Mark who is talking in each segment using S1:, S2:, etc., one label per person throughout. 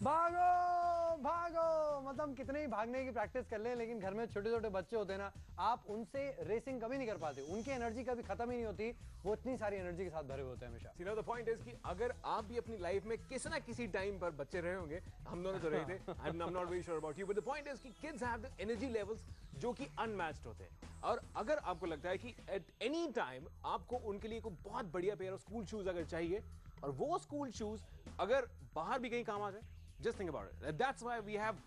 S1: भागो भागो, मतलब हम कितने ही भागने की प्रैक्टिस कर लें, लेकिन घर में छोटे छोटे बच्चे होते हैं ना, आप उनसे रेसिंग कभी नहीं कर पाते, उनकी एनर्जी कभी खत्म ही नहीं होती, वो इतनी सारी एनर्जी के साथ भरे होते हैं हमेशा।
S2: You know, the point is कि अगर आप भी अपनी लाइफ में किसी ना किसी टाइम पर बच्चे रहे होंगे, हम दोनों तो रहे थे, I'm not very sure about you, but the point is कि kids have the energy levels जो कि unmatched होते हैं। और अगर आपको लगता है कि at any time आपको उनके लिए कोई बहुत बढ़िया पेयर ऑफ स्कूल शूज अगर चाहिए, और वो स्कूल शूज अगर बाहर भी कहीं काम आ जाए, just think about it. That's why we have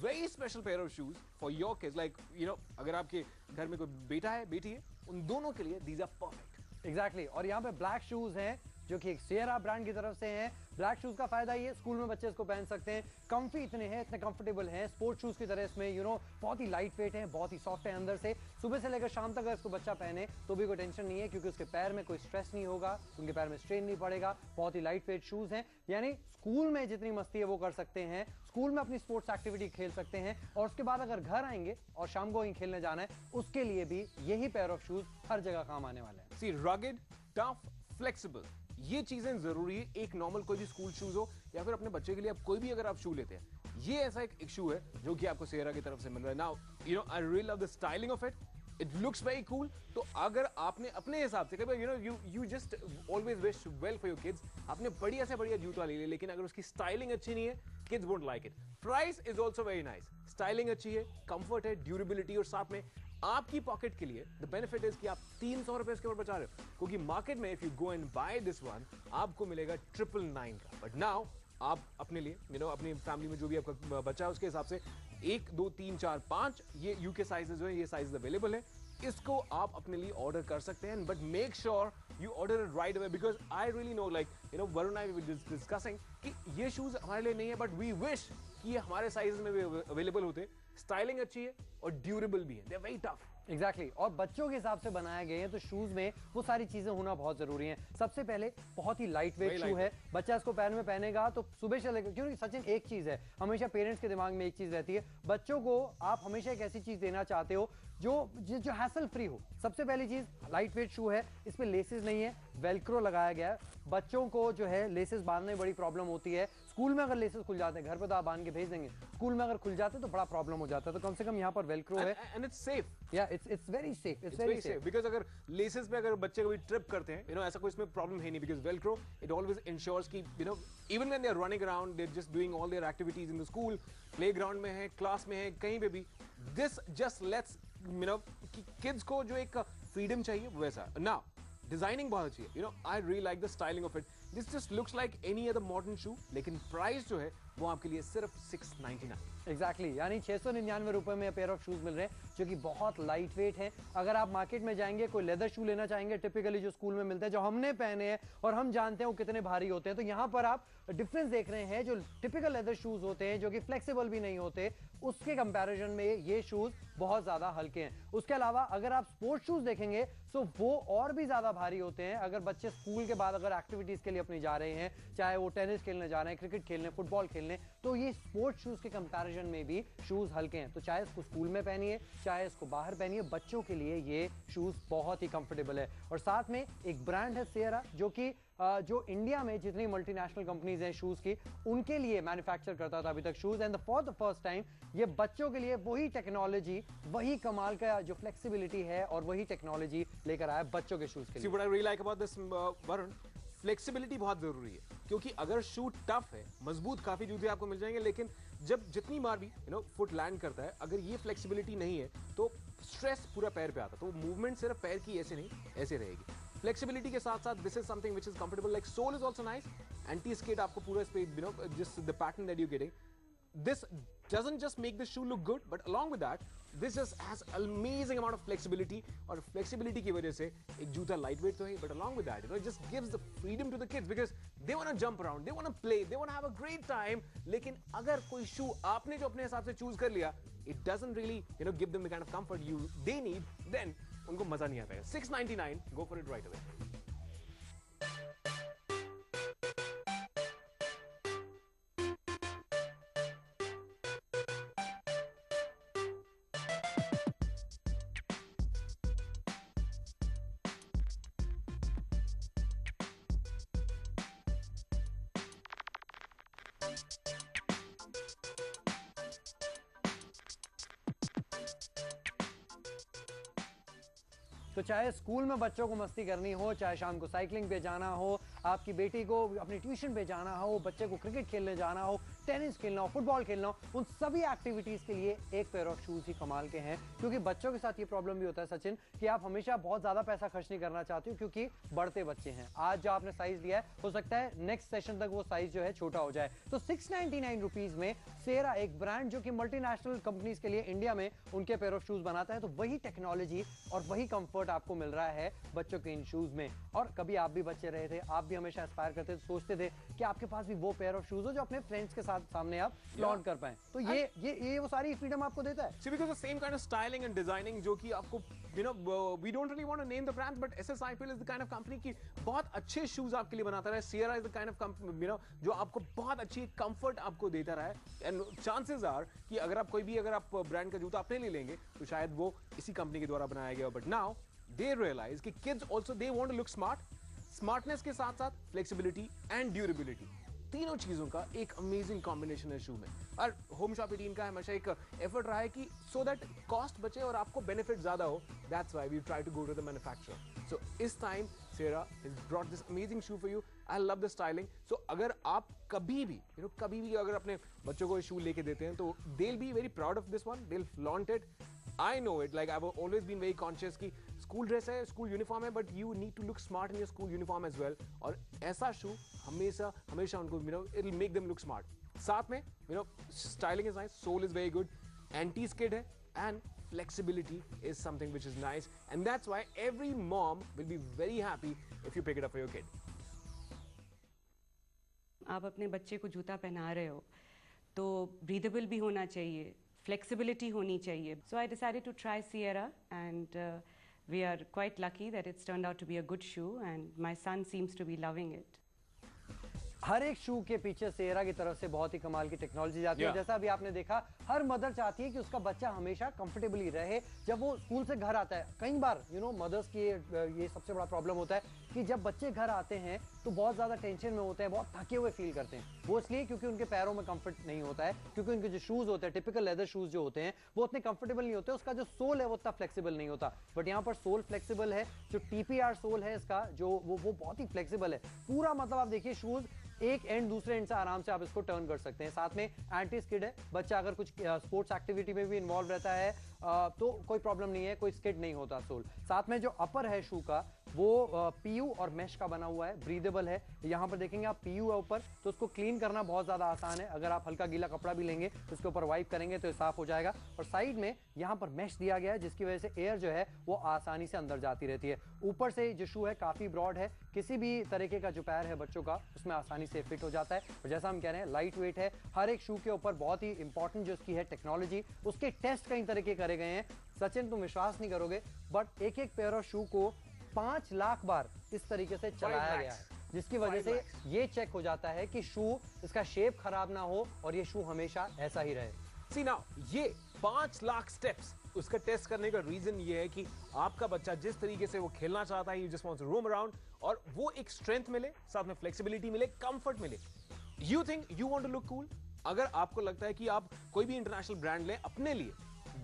S2: very special pair of shoes for your kids. Like, you know, अगर आपके घर में कोई बेटा है, बेटी है, उन दोनों के लिए these are perfect.
S1: एग्जैक्टली और यहाँ पे ब्लैक शूज हैं जो कि एक सियरा ब्रांड की तरफ से हैं। ब्लैक शूज का फायदा ये, स्कूल में बच्चे इसको पहन सकते हैं, कंफी इतने हैं, इतने कंफर्टेबल हैं, स्पोर्ट्स शूज की तरह इसमें बहुत ही लाइट वेट हैं, बहुत ही सॉफ्ट है अंदर से। सुबह से लेकर शाम तक अगर इसको बच्चा पहने तो भी कोई टेंशन नहीं है, क्योंकि उसके पैर में कोई स्ट्रेस नहीं होगा, उनके पैर में स्ट्रेन नहीं पड़ेगा। बहुत ही लाइट वेट शूज हैं, यानी स्कूल में जितनी मस्ती है वो कर सकते हैं, स्कूल में अपनी स्पोर्ट्स एक्टिविटी खेल सकते हैं, और उसके बाद अगर घर आएंगे और शाम को कहीं खेलने जाना है, उसके लिए भी यही पेयर ऑफ शूज हर जगह काम आने वाले हैं।
S2: See, rugged, tough, flexible, ये चीजें जरूरी है। एक नॉर्मल कोई भी स्कूल शूज हो या फिर अपने बच्चे के लिए आप कोई भी अगर आप शू लेते हैं, ये ऐसा एक शू है जो कि आपको सियरा की तरफ से मिल रहा है। Now you know I really love the styling of it, it looks very cool. तो अगर आपने अपने हिसाब से कभी you just always wish well for your kids, आपने बढ़िया से बढ़िया जूता ले लिया, लेकिन अगर उसकी स्टाइलिंग अच्छी नहीं है, kids won't like it. Price is also very nice, styling अच्छी है, कंफर्ट है, ड्यूरेबिलिटी, और साथ में आपकी पॉकेट के लिए द बेनिफिट इज कि आप 300 रुपए इसके ऊपर बचा रहे हो, क्योंकि मार्केट में if you go and buy this one आपको मिलेगा 999 का। बट नाउ आप अपने लिए अपनी फैमिली में जो भी आपका बच्चा है उसके हिसाब से 1 2 3 4 5 ये यूके साइजेस जो है, ये साइज अवेलेबल है, इसको आप अपने लिए ऑर्डर कर सकते हैं। But make sure you order it right away, because I really know, like Varun I we discussing कि ये शूज हमारे लिए नहीं है, बट वी विश कि ये हमारे साइज में भी अवेलेबल होते। स्टाइलिंग अच्छी है और ड्यूरेबल भी है, they are very tough.
S1: Exactly और बच्चों के हिसाब से बनाए गए हैं, तो शूज में वो सारी चीजें होना बहुत जरूरी हैं। सबसे पहले बहुत ही लाइट वेट शू है, बच्चा इसको पैर में पहनेगा तो सुबह से लेकर, क्योंकि सचिन एक चीज है, हमेशा पेरेंट्स के दिमाग में एक चीज रहती है, बच्चों को आप हमेशा एक ऐसी चीज देना चाहते हो जो हैसल फ्री हो। सबसे पहली चीज लाइट वेट शू है, इसमें लेसेस नहीं है, वेलक्रो लगाया गया है। बच्चों को जो है लेसेस बांधने में बड़ी प्रॉब्लम होती है, स्कूल में अगर लेसेस खुल जाते हैं, घर पे तो आप बांध के भेज देंगे, स्कूल में अगर खुल जाते तो बड़ा प्रॉब्लम हो जाता है, तो कम से कम यहाँ पर वेलक्रो है
S2: एंड इट्स सेफ।
S1: या it's very safe, it's very safe,
S2: because अगर लेसेस पे अगर बच्चे कभी ट्रिप करते हैं, ऐसा कोई इसमें प्रॉब्लम है नहीं, because velcro it always ensures कि even when they are running around, they are just doing all their activities in the school, playground में है, क्लास में है, कहीं पे भी, दिस जस्ट लेट्स किड्स को जो एक फ्रीडम चाहिए वैसा। नाउ डिजाइनिंग बहुत अच्छी है, I really like the styling of it, this just looks like any other modern shoe, लेकिन प्राइस जो है वो आपके लिए सिर्फ 699।
S1: एग्जैक्टली यानी 699 रुपए में पेयर ऑफ शूज मिल रहे हैं जो कि बहुत लाइट वेट हैं। अगर आप मार्केट में जाएंगे, कोई लेदर शू लेना चाहेंगे, टिपिकली जो स्कूल में मिलते हैं, जो हमने पहने हैं और हम जानते हैं वो कितने भारी होते हैं, तो यहाँ पर आप डिफरेंस देख रहे हैं। जो टिपिकल लेदर शूज होते हैं जो कि फ्लेक्सिबल भी नहीं होते, उसके कंपैरिजन में ये शूज बहुत ज्यादा हल्के हैं। उसके अलावा अगर आप स्पोर्ट्स शूज देखेंगे तो वो और भी ज्यादा भारी होते हैं। अगर बच्चे स्कूल के बाद अगर एक्टिविटीज के लिए अपनी जा रहे हैं, चाहे वो टेनिस खेलने जा रहे हैं, क्रिकेट खेलने, फुटबॉल खेलने, तो ये स्पोर्ट्स शूज के कंपैरिजन में भी शूज हल्के हैं। तो चाहे इसको स्कूल में पहनिए, चाहे इसको बाहर पहनिए, बच्चों के लिए ये शूज बहुत ही कंफर्टेबल है। और साथ में एक ब्रांड है सियरा, जो कि जो इंडिया में जितनी मल्टीनेशनल कंपनीज हैं शूज की, उनके लिए मैन्युफैक्चर करता था अभी तक shoes, and for the first time ये बच्चों के लिए वही टेक्नोलॉजी, वही कमाल का जो फ्लेक्सिबिलिटी है और वही टेक्नोलॉजी लेकर आया बच्चों के शूज के लिए।
S2: See, what I really like about this, Varun, flexibility बहुत जरूरी है, क्योंकि अगर शू टफ है, मजबूत काफी जूते आपको मिल जाएंगे, लेकिन जब जितनी बार भी फुट लैंड करता है, अगर ये फ्लेक्सिबिलिटी नहीं है तो स्ट्रेस पूरा पैर पे आता है, तो मूवमेंट सिर्फ पैर की ऐसे नहीं ऐसे रहेगी। फ्लेक्सिबिलिटी के साथ साथ this is something which is comfortable, like sole is also nice, anti skid आपको पूरा इस पे just the pattern that you getting, this doesn't just make the shoe look good, but along with that this just has amazing amount of flexibility, और flexibility की वजह से एक जूता lightweight तो है, but along with that it just gives the freedom to the kids because they want to jump around, they want to play, they want to have a great time। लेकिन अगर कोई शू आपने जो अपने हिसाब से चूज कर लिया, it doesn't really give them the kind of comfort they need, then उनको मजा नहीं आता है। 699, go for it right away।
S1: तो चाहे स्कूल में बच्चों को मस्ती करनी हो, चाहे शाम को साइकिलिंग पे जाना हो, आपकी बेटी को अपनी ट्यूशन पे जाना हो, बच्चे को क्रिकेट खेलने जाना हो, टेनिस खेलना हो, फुटबॉल खेलना हो, उन सभी एक्टिविटीज के लिए एक पेयर ऑफ शूज ही कमाल के हैं। क्योंकि बच्चों के साथ ये प्रॉब्लम भी होता है सचिन कि आप हमेशा बहुत ज्यादा पैसा खर्च नहीं करना चाहते हो क्योंकि बढ़ते बच्चे हैं। आज जो आपने साइज लिया है हो सकता है नेक्स्ट सेशन तक वो साइज जो है छोटा हो जाए। तो 699 रुपीज में सेरा, एक ब्रांड जो कि मल्टीनेशनल कंपनीज के लिए इंडिया में उनके पेयर ऑफ शूज बनाता है, तो वही टेक्नोलॉजी और वही कंफर्ट आपको मिल रहा है बच्चों के इन शूज में। और कभी आप भी बच्चे रहे थे, आप भी हमेशा एस्पायर करते थे, सोचते थे कि आपके पास भी वो पेयर ऑफ शूज हो जो अपने फ्रेंड्स के साथ सामने आप फ्लॉन्ट कर पाए। तो ये वो सारी फ्रीडम आपको देता है।
S2: See, because the same kind of styling and designing जो कि आपको we don't really want to name the brand, but SSIPL is the kind of company की बहुत अच्छे शूज आपके लिए बनाता रहा है। Sierra is the kind of company जो आपको बहुत अच्छी कंफर्ट आपको देता रहा है। एंड चांसेस आर कि अगर आप ब्रांड का जूता अपने लिए लेंगे तो शायद वो इसी कंपनी के द्वारा बनाया गया। बट नाउ दे रियलाइज कि kids also they want to look smart, smartness के साथ साथ फ्लेक्सिबिलिटी एंड ड्यूरेबिलिटी, तीनों चीजों का एक अमेजिंग कॉम्बिनेशन है शू में। और होम शॉप 18 का हमेशा एक एफर्ट रहा है कि सो दैट कॉस्ट बचे और आपको बेनिफिट ज्यादा हो। That's why we try to go to the manufacturer. So इस time Sierra has brought this amazing shoe for you. I love the styling. So अगर आप कभी भी अगर अपने बच्चों को शू लेके देते हैं तो they'll be very proud of this one. They'll flaunt it. I know it. Like I've always been very conscious कि स्कूल ड्रेस है, स्कूल यूनिफॉर्म है, but you need to look smart in your school uniform as well. और ऐसा shoe हमेशा उनको it will make them look smart. साथ में styling is nice, sole is very good, anti skid है, and flexibility is something which is nice, and that's why every mom will be very happy if you pick it up for your kid.
S3: आप अपने बच्चे को जूता पहना रहे हो तो ब्रीदेबल भी होना चाहिए, फ्लेक्सिबिलिटी होनी चाहिए। So I decided to try Sierra, and we are quite lucky that it's turned out to be a good shoe, and my son seems to be loving it.
S1: हर एक शू के पीछे सेरा की तरफ से बहुत ही कमाल की टेक्नोलॉजी जाती है। जैसा अभी आपने देखा, हर मदर चाहती है कि उसका बच्चा हमेशा कंफर्टेबली रहे जब वो स्कूल से घर आता है। कई बार मदर्स की ये सबसे बड़ा प्रॉब्लम होता है कि जब बच्चे घर आते हैं तो बहुत ज्यादा टेंशन में होते हैं, बहुत थके हुए फील करते हैं। वो इसलिए क्योंकि उनके पैरों में कंफर्ट नहीं होता है, क्योंकि उनके जो शूज होते हैं, टिपिकल लेदर शूज जो होते हैं, वो उतने कंफर्टेबल नहीं होते, उसका जो सोल है वो उतना फ्लेक्सिबल नहीं होता। बट यहाँ पर सोल फ्लेक्सिबल है, जो TPR सोल है इसका, जो वो बहुत ही फ्लेक्सिबल है पूरा। मतलब आप देखिए, शूज एक एंड दूसरे एंड से आराम से आप इसको टर्न कर सकते हैं। साथ में एंटी स्किड है, बच्चा अगर कुछ स्पोर्ट्स एक्टिविटी में भी इन्वॉल्व रहता है तो कोई प्रॉब्लम नहीं है, कोई स्किड नहीं होता सोल। साथ में जो अपर है शू का वो PU और मेश का बना हुआ है, ब्रीदेबल है। यहाँ पर देखेंगे आप, PU है ऊपर, तो उसको क्लीन करना बहुत ज्यादा आसान है। अगर आप हल्का गीला कपड़ा भी लेंगे तो उसके ऊपर वाइप करेंगे तो साफ हो जाएगा। और साइड में यहाँ पर मेश दिया गया है जिसकी वजह से एयर जो है वो आसानी से अंदर जाती रहती है। ऊपर से जो शू है काफी ब्रॉड है, किसी भी तरीके का जो पैर है बच्चों का उसमें आसानी से फिट हो जाता है। और जैसा हम कह रहे हैं, लाइट वेट है। हर एक शू के ऊपर बहुत ही इंपॉर्टेंट जो उसकी है टेक्नोलॉजी, उसके टेस्ट कई तरीके करे गए हैं। सचिन, तुम विश्वास नहीं करोगे, बट एक पेयर ऑफ शू को 5 लाख बार इस तरीके से चलाया गया है, जिसकी वजह से ये चेक हो जाता है कि शू, इसका शेप खराब ना हो और ये शू हमेशा ऐसा ही रहे।
S2: सी नाउ, ये 5 लाख स्टेप्स उसका टेस्ट करने का रीजन ये है कि आपका बच्चा जिस तरीके से वो खेलना चाहता है, you just wants to roam around, और वो एक स्ट्रेंथ मिले, साथ में फ्लेक्सिबिलिटी मिले, कंफर्ट मिले। You think you want to look cool? अगर आपको लगता है कि आप कोई भी इंटरनेशनल ब्रांड लें अपने लिए,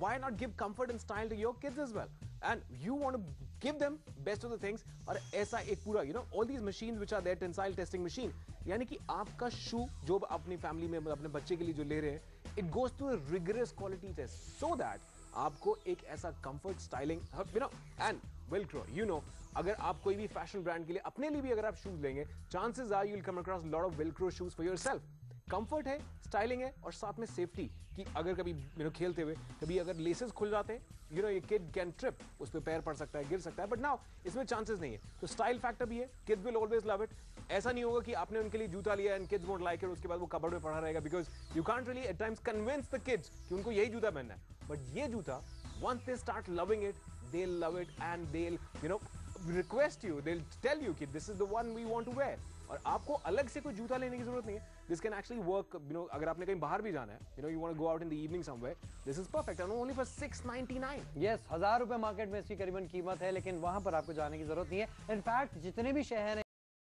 S2: why not give comfort and style to your kids as well? And you want to give them best of the things. और ऐसा एक पूरा all these machines which are there, tensile testing machine, यानी कि आपका शू जो अपनी फैमिली में अपने बच्चे के लिए जो ले रहे हैं, it goes through a rigorous quality test so that आपको एक ऐसा कंफर्ट, स्टाइलिंग एंड वेलक्रो, अगर आप कोई भी फैशन ब्रांड के लिए अपने लिए भी अगर आप शूज लेंगे, chances are you will come across lot of velcro shoes for yourself. Comfort है, स्टाइलिंग है, और साथ में सेफ्टी कि अगर कभी खेलते हुए कभी अगर लेसेस खुल जाते हैं, ये किड कैन ट्रिप, उस पर पैर पड़ सकता है, गिर सकता है, बट नाउ इसमें चांसेस नहीं है। तो स्टाइल फैक्टर भी है, kids will always love it. ऐसा नहीं होगा कि आपने उनके लिए जूता लिया and kids won't like it, उसके बाद वो कबर्ड में पड़ा रहेगा, because you can't really eight times convince the kids कि उनको यही जूता पहनना है। बट ये जूता, once they start loving it, they'll love it, and they'll request you, they'll tell you कि this is the one we want to wear। और आपको अलग से कोई जूता लेने की जरूरत नहीं है। This can actually work, अगर आपने कहीं बाहर भी जाना है, you want to go out in the evening somewhere, this is perfect, and only for 699।
S1: Yes, 1000 रुपए मार्केट में इसकी करीबन कीमत है, लेकिन वहां पर आपको जाने की जरूरत नहीं है। इनफैक्ट जितने भी शहर हैं